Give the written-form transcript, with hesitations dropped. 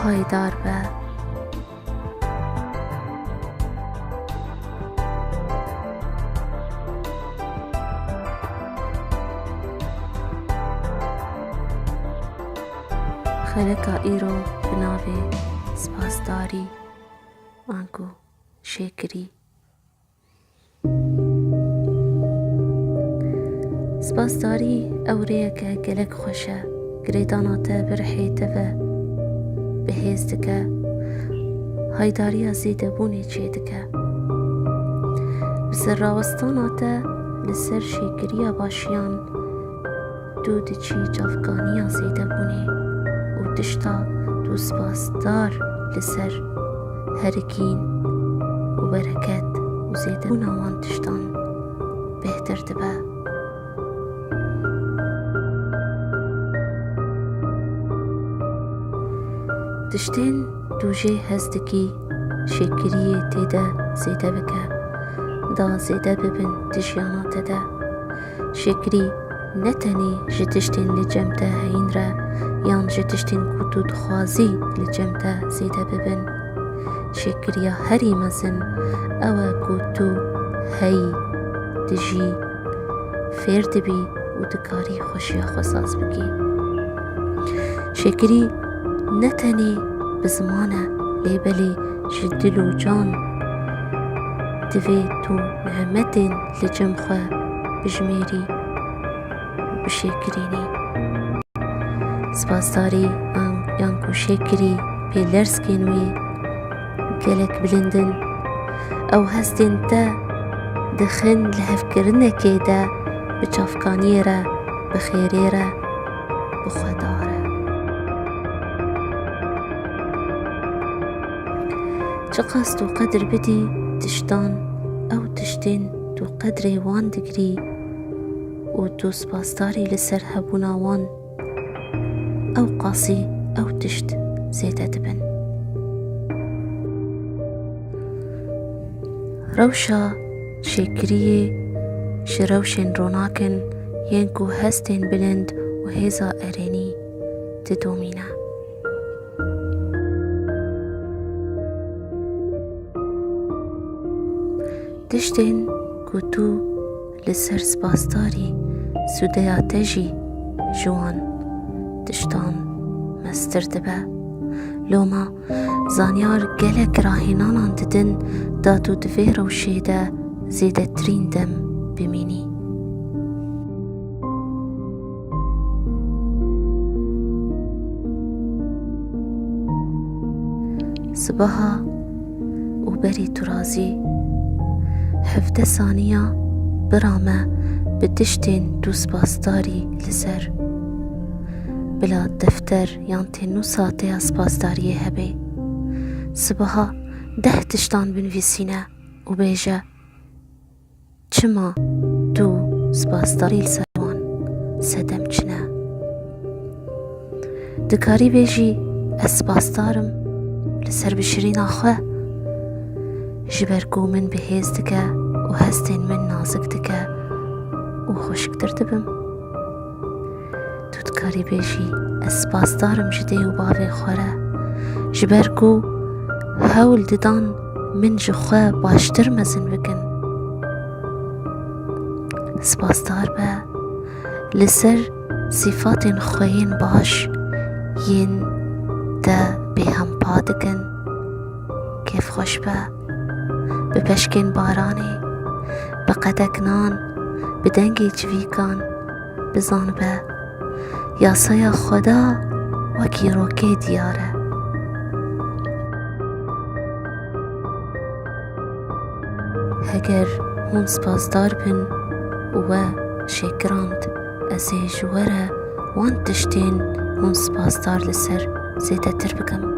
پایدار به. خلقا ایرو بناوی سپاسداری آنکو شکری. سپاسداری اوریه گلک خوشه گریداناته برحی تفه بهیز دکه هایداری زیده بونی چه دکه بسر راوستاناته لسر شکری باشیان دو چی جافگانی زیده بونی و دشتا دو سپاسدار لسر هرگین و برکت و زیده بونوان دشتان بهتر دبه. تشتین دوجه هستکی شکریه تیده زیده بکه دا زیده ببین تجیانات ده. شکری نتنی جتشتین لجمته هین را یان جتشتین کتود خوازی لجمته زیده ببین. شکریا هری مزن اوه کتو هی دجی فرد بی و دکاری خوشی خوصاص بگی. شکری نتنی بزمانه لیبلی جدل و جان دوی تو نعمتین لجمخه بجمیری و بشکرینی. سپاسداری یانکو شکری پیلرسکینوی گلک بلندن او هستین تا دخن لحفکرنه که دا بچافکانی را بخیری را بخداره. چقاس تو قدر بدی تشتان او تشتین تو قدر وان دگری و تو سپاسداری لسر هبونا وان او قاسی او تشت زیده دبن. روشا شکریه شروشن روناکن ینکو هستین بلند و هیزا ارینی تدومینه. تشتین که تو لسر سپاسداری سودیا تجی جوان تشتان مستر دبه. لوما زانیار گلک راهینانان ددن دا تو دوی روشه ده زیده ترین دم بمینی. صبحا و بری ترازی 17 ثانیه برامه بدشتین دو سپاسداری لسر بلا دفتر یان تنو ساعته سپاسداری هبه. صبحا 10 تشتان بنویسینه و بیجه چما دو سپاسداری لسروان سدم چنه. دکاری بیجی سپاسدارم لسر بشرین آخوه جبرگو من بهیز دکه و هستین من نازک دکه و خوشکتر دبم. تو دکاری بیجی سپاسدارم جده و باوی خوره جبرگو هول ددان من جخوه باشتر مزن بکن. سپاسدار به لسر صفات خوین باش ین ده به هم پادکن کیف خوش به بپشکن بارانی بقدکنان بدنگی جویکان بزان به یاسای خدا وکی روکی دیاره. اگر هون سپاسدار بن و شکراند ازی جواره وان تشتین هون سپاسدار لسر زیده تر بکم.